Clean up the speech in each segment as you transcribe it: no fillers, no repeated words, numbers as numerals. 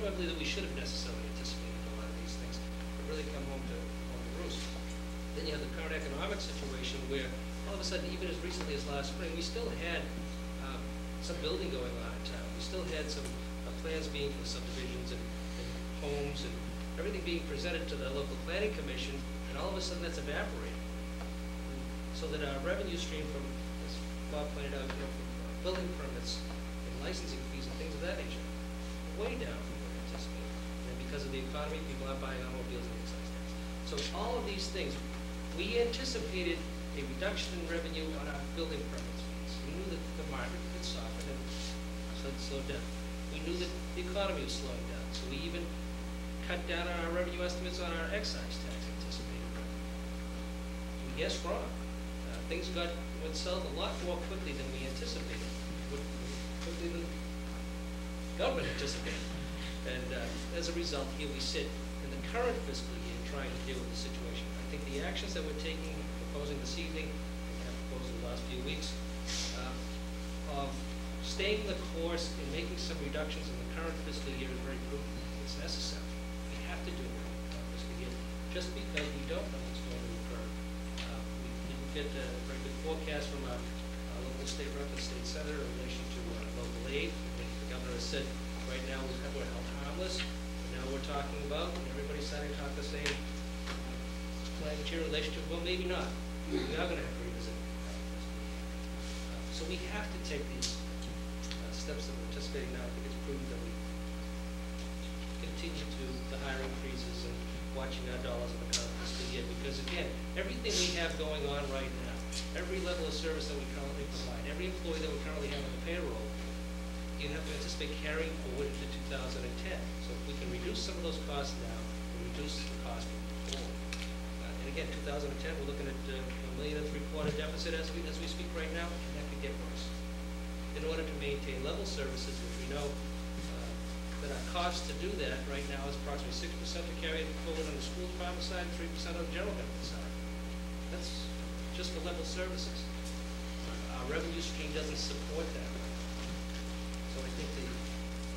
I believe that we should have necessarily anticipated a lot of these things, but really come home to roost. Then you have the current economic situation where all of a sudden, even as recently as last spring, we still had some building going on in town. We still had some plans being for subdivisions and homes and everything being presented to the local planning commission, and all of a sudden that's evaporated. So that our revenue stream from, as Bob pointed out, from building permits and licensing fees and things of that nature, way down from what we anticipated. And because of the economy, people aren't buying automobiles and excise tax. So all of these things, we anticipated a reduction in revenue on our building permits fees. We knew that the market had softened and slowed down. We knew that the economy was slowing down, so we even cut down on our revenue estimates on our excise tax anticipated revenue. We guessed wrong. Things went south a lot more quickly than we anticipated, quickly than government anticipated. And as a result, here we sit in the current fiscal year trying to deal with the situation. I think the actions that we're taking, proposing this evening, and have proposed in the last few weeks, of staying the course and making some reductions in the current fiscal year is very prudent. It's necessary. We have to do it in the current fiscal year, just because we don't know what's going to occur. We didn't get a very good forecast from our local state rep and state senator in relation to local aid. The governor has said right now we're held harmless. Now we're talking about, and everybody's starting to talk the same language here in relation to, well, maybe not. We are going to have to revisit it. So we have to take these steps that we're anticipating now. I think it's prudent that we continue to the higher increases and watching our dollars in the current fiscal year, because again, everything we have going on right now, every level of service that we currently provide, every employee that we currently have on the payroll, you have to anticipate carrying forward into 2010. So if we can reduce some of those costs now, we'll reduce the cost moving forward. And again, 2010, we're looking at $1.75 million deficit as we speak right now, and that could get worse. In order to maintain level services, which we know that our cost to do that right now is approximately 6% to carry it forward on the school department side and 3% on the general government side. That's just for level services. Our revenue stream doesn't support that. So I think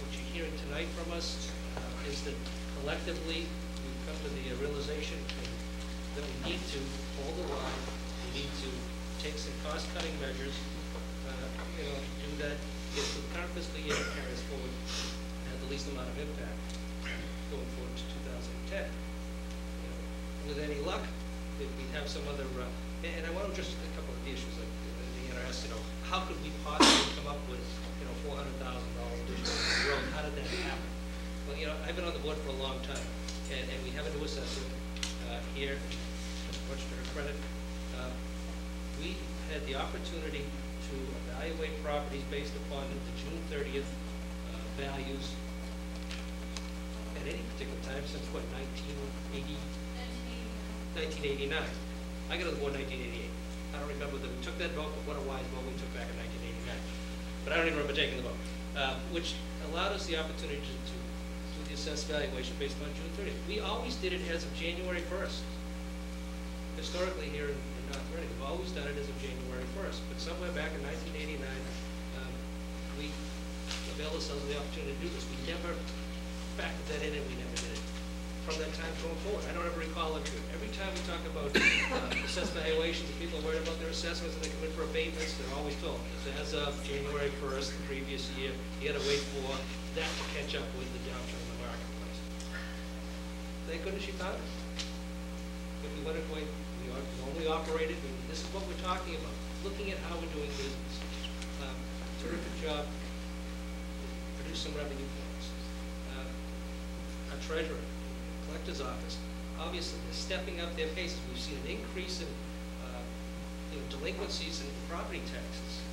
what you're hearing tonight from us is that collectively we've come to the realization that we need to hold the line. We need to take some cost-cutting measures, do that, get to the current fiscal year and carry us forward and have the least amount of impact going forward to 2010. With any luck, if we have some other, and I want to address a couple of the issues like the NRS, how could we possibly come up with $400,000 additional growth? How did that happen? Well, I've been on the board for a long time, and we have a new assessor here, much to her credit. We had the opportunity to evaluate properties based upon the June 30th values at any particular time since, what, 1989. I got on the board in 1988. I don't remember that we took that vote, but what a wise vote we took back in 1989. But I don't even remember taking the vote, which allowed us the opportunity to do the assessed valuation based on June 30th. We always did it as of January 1st. Historically here in North Reading, we've always done it as of January 1st. But somewhere back in 1989, we availed ourselves of the opportunity to do this. We never factored that in, and we never did it. From that time going forward, I don't ever recall it. Every time we talk about assessed valuations, people are worried about their assessments and they come in for abatements, they're always told, as of January 1st, the previous year, you had to wait for that to catch up with the downturn in the marketplace. Thank goodness you found it. If we wanted to wait, we normally operated, and this is what we're talking about, looking at how we're doing business. Terrific job, produce some revenue for us. Our treasurer, collector's office, obviously they're stepping up their paces. We've seen an increase in delinquencies in property taxes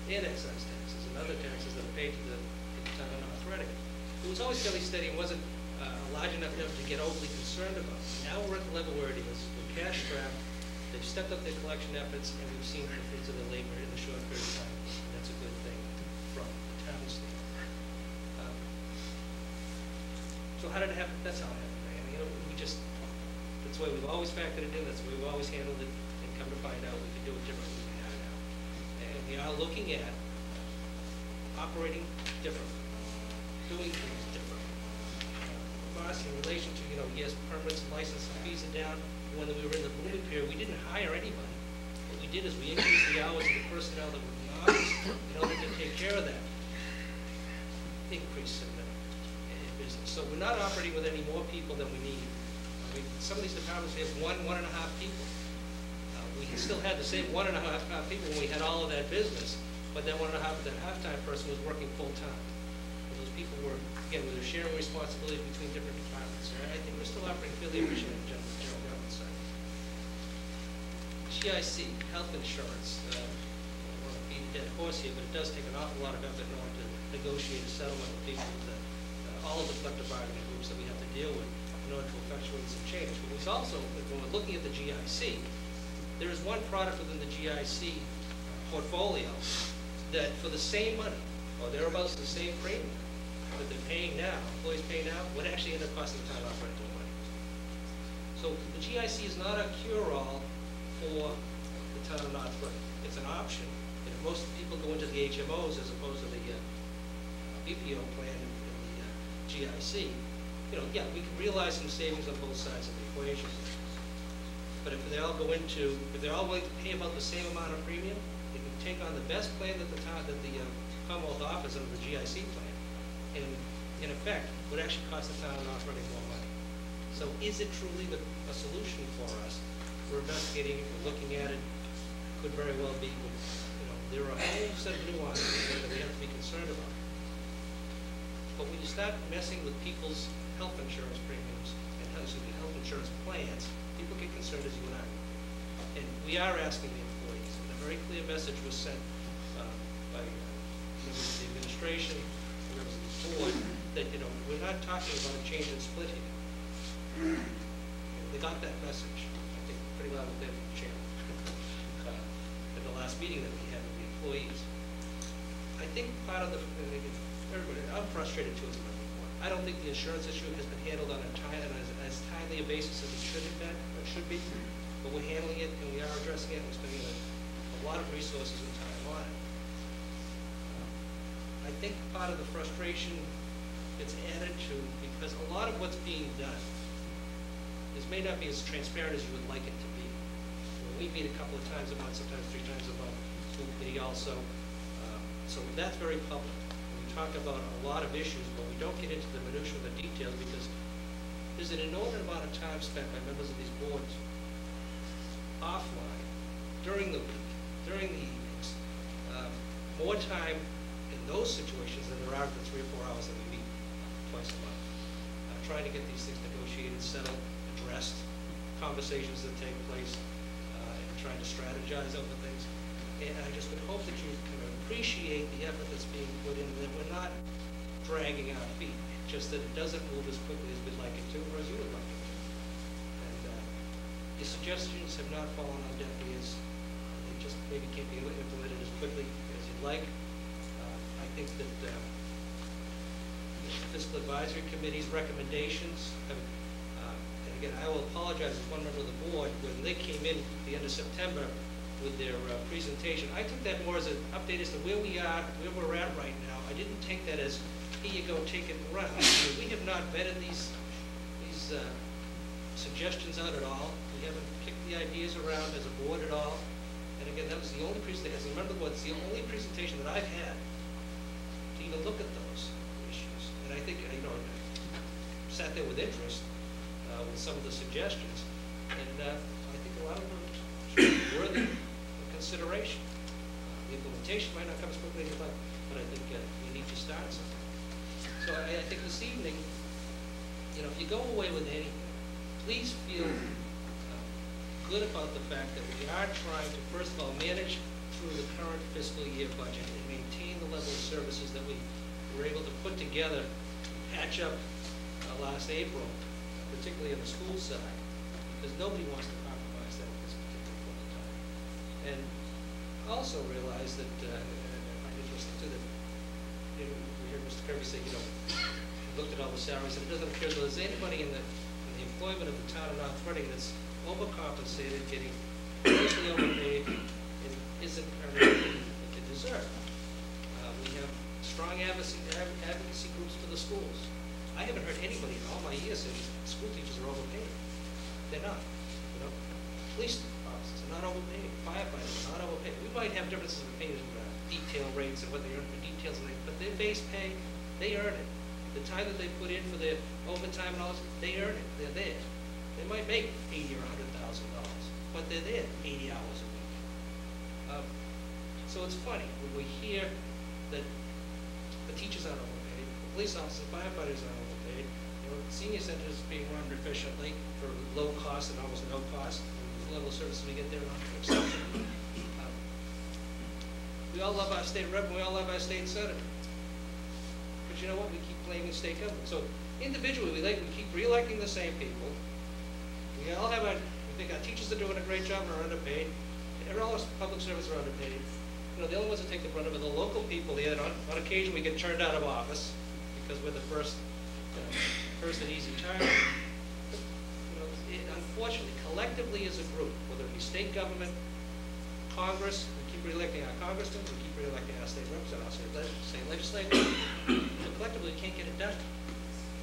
and excise taxes and other taxes that are paid to the town of North Reading. It was always fairly steady and wasn't large enough to get overly concerned about. Now we're at the level where it is. We're cash strapped. They've stepped up their collection efforts, and we've seen the fruits of their labor in a short period of time. And that's a good thing from the town's standpoint. So how did it happen? That's how it happened. That's the way we've always factored it in. That's the way we've always handled it. And come to find out, we can do it differently than we have now. And we are looking at operating differently, doing things differently. relation to, yes, permits and license fees are down. When we were in the booming period, we didn't hire anybody. What we did is we increased the hours of the personnel that were in the office in order to take care of that increase in business. So we're not operating with any more people than we need. I mean, some of these departments, we have 1.5 people. We still had the same 1.5 people when we had all of that business, but that 1.5, that half-time person was working full-time. Those people were, again, we were sharing responsibilities between different departments. I think we're still operating fairly efficiently in the general government side. GIC, health insurance. I don't want to beat a dead horse here, but it does take an awful lot of effort in order to negotiate a settlement with people, all of the collective bargaining groups that we have to deal with in order to effectuate some change. But we also, when we're looking at the GIC, there is one product within the GIC portfolio that for the same money, or thereabouts the same premium that they're paying now, employees pay now, would actually end up costing the town operating more money. So the GIC is not a cure-all for the town of North Reading. It's an option. And most people go into the HMOs as opposed to the BPO plan in the GIC. Yeah, we can realize some savings on both sides of the equation. But if they all willing to pay about the same amount of premium, they can take on the best plan that the Commonwealth offers under the GIC plan, and in effect, would actually cost the town not running more money. So is it truly a solution for us? We're investigating it, we're looking at it, could very well be, there are a whole set of nuances there that we have to be concerned about. But when you start messing with people's health insurance premiums and health insurance plans, people get concerned, as you and I do. And we are asking the employees, and a very clear message was sent by members of the administration, members of the board, that we're not talking about a change in split here. They got that message, I think, pretty loud and clear from the chairman at the last meeting that we had with the employees. I think part of everybody, I'm frustrated too as a member of the board. I don't think the insurance issue has been handled on as timely a basis as it should have been, or should be, but we're handling it and we are addressing it and we're spending a lot of resources and time on it. I think part of the frustration gets added to because a lot of what's being done may not be as transparent as you would like it to be. We meet a couple of times a month, sometimes 3 times a month, school committee also. So that's very public. We talk about a lot of issues, but we don't get into the minutiae of the details because there's an inordinate amount of time spent by members of these boards offline, during the week, during the evenings. More time in those situations than there are for 3 or 4 hours that we meet twice a month. Trying to get these things negotiated, settled, addressed, conversations that take place, and trying to strategize over things. And I just would hope that you can appreciate the effort that's being put in, that we're not dragging our feet, just that it doesn't move as quickly as we'd like it to, or as you would like it to. And the suggestions have not fallen on deaf ears. They just maybe can't be implemented as quickly as you'd like. I think that the Fiscal Advisory Committee's recommendations have, and again, I will apologize as one member of the board, when they came in at the end of September with their presentation, I took that more as an update as to where we are, where we're at right now. I didn't take that as, here you go, take it and run. We have not vetted these suggestions out at all. We haven't kicked the ideas around as a board at all. And again, that was the only presentation, as a member of the board, it's the only presentation that I've had to even look at those issues. And I think, I sat there with interest with some of the suggestions, and I think a lot of them are worthy of consideration. The implementation might not come as quickly as you'd like, but I think we need to start something. So I think this evening, if you go away with anything, please feel good about the fact that we are trying to, first of all, manage through the current fiscal year budget and maintain the level of services that we were able to put together, patch up last April, particularly on the school side, because nobody wants to compromise that at this particular point in time. And also realize that, I find it interesting too, that we heard Mr. Kirby say, he looked at all the salaries, and it doesn't appear as though there's anybody in the employment of the town of North Reading that's overcompensated, getting grossly overpaid, and isn't earning what they deserve. We have strong advocacy groups for the schools. I haven't heard anybody in all my years say school teachers are overpaid. They're not, you know. Police officers are not overpaid. Firefighters are not overpaid. We might have differences in opinion in detail rates and what they earn for details, but their base pay, they earn it. The time that they put in for their overtime and all this, they earn it. They're there. They might make $80,000 or $100,000, but they're there 80 hours a week. So it's funny when we hear that the teachers aren't overpaid, the police officers, firefighters aren't overpaid. You know, senior centers being run efficiently for low cost and almost no cost. The level of services we get there are not exceptional. We all love our state rep, and we all love our state senator. But you know what? We keep blaming state government. So individually, we keep re-electing the same people. We all have we think our teachers are doing a great job and are underpaid. All our public servants are underpaid. You know, the only ones that take the brunt of it are the local people here. And on occasion, we get turned out of office because we're the first and easy target. You know, unfortunately, collectively as a group, whether it be state government, Congress, we keep re-electing our congressmen, we keep re-electing our state representatives, our state legislators, but collectively we can't get it done.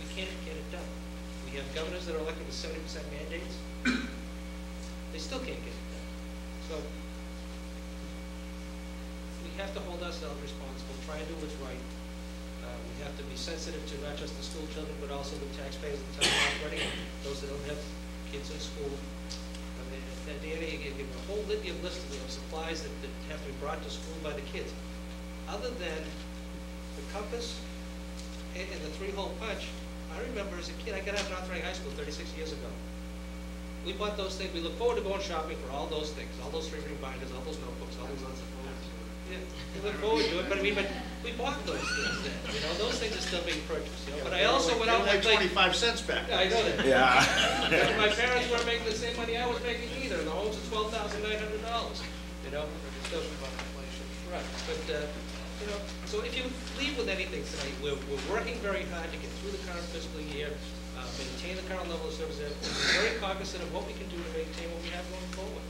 We can't get it done. We have governors that are elected with 70% mandates. They still can't get it done. So we have to hold ourselves responsible, try and do what's right. We have to be sensitive to not just the school children, but also the taxpayers of the town operating, those that don't have kids in school. At the end, you give a whole litany of lists of supplies that have to be brought to school by the kids. Other than the compass and the 3-hole punch, I remember as a kid, I got out of North Reading High School 36 years ago. We bought those things. We look forward to going shopping for all those things, all those 3-ring binders, all those notebooks, all those. Yeah, we look forward to it, but we bought those things then. You know, those things are still being purchased. You know, but I also went out and like 25 cents back. Yeah, I know that. Yeah. My parents weren't making the same money I was making either, and the homes are $12,900. You know, so, right. But you know, so if you leave with anything tonight, we're working very hard to get through the current fiscal year, maintain the current level of service. We're very cognizant of what we can do to maintain what we have going forward,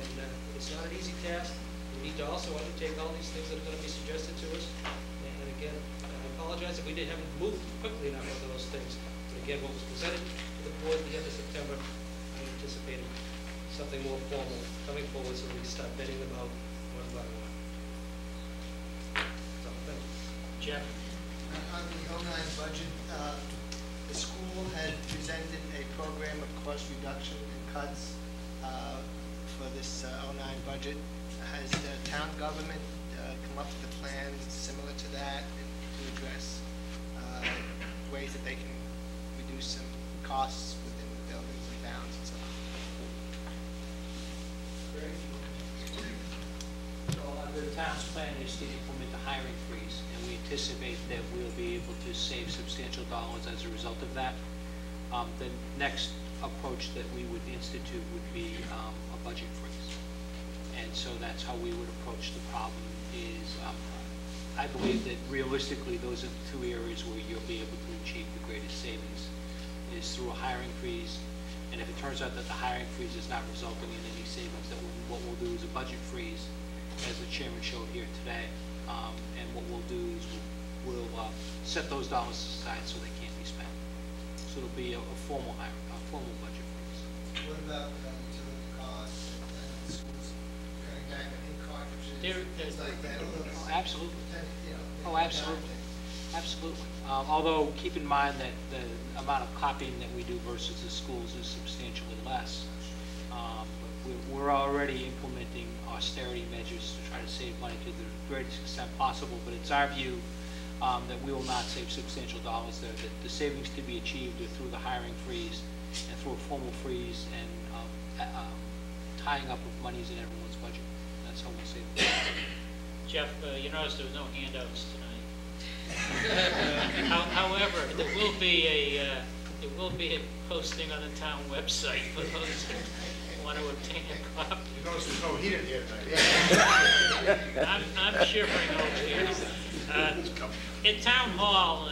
and it's not an easy task. We need to also undertake all these things that are going to be suggested to us. And again, I apologize if we haven't moved quickly enough on those things. But again, what was presented to the board at the end of September, I anticipated something more formal coming forward so we can start vetting them out one by one. So, thank you. Jeff? On the 09 budget, the school had presented a program of cost reduction and cuts for this 09 budget. Has the town government come up with a plan similar to that to address ways that they can reduce some costs within the buildings and towns and so on? So the town's plan is to implement the hiring freeze, and we anticipate that we'll be able to save substantial dollars as a result of that. The next approach that we would institute would be a budget freeze. And so that's how we would approach the problem is, I believe that realistically those are the two areas where you'll be able to achieve the greatest savings is through a hiring freeze. And if it turns out that the hiring freeze is not resulting in any savings, that what we'll do is a budget freeze, as the chairman showed here today. And what we'll do is we'll set those dollars aside so they can't be spent. So it'll be a formal budget freeze. What about utility costs and schools cutting back on ink cartridges? There's like that. Oh, absolutely. You know, Oh, absolutely. Absolutely. Although keep in mind that the amount of copying that we do versus the schools is substantially less. We're already implementing austerity measures to try to save money to the greatest extent possible, but it's our view that we will not save substantial dollars there. That the savings to be achieved are through the hiring freeze and through a formal freeze and tying up of monies in everyone's budget. That's how we'll save them. Jeff, you noticed there was no handouts tonight. However, there will be a posting on the town website for those who want to obtain a copy. You notice there's no heat in here tonight. I'm shivering over here. In town hall,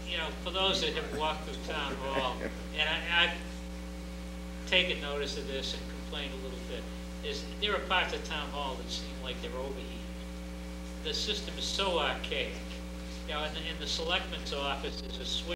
you know, for those that have walked through town hall, and I've taken notice of this and complained a little bit, is there are parts of town hall that seem like they're overheated. The system is so archaic. You know, in the selectman's office, there's a switch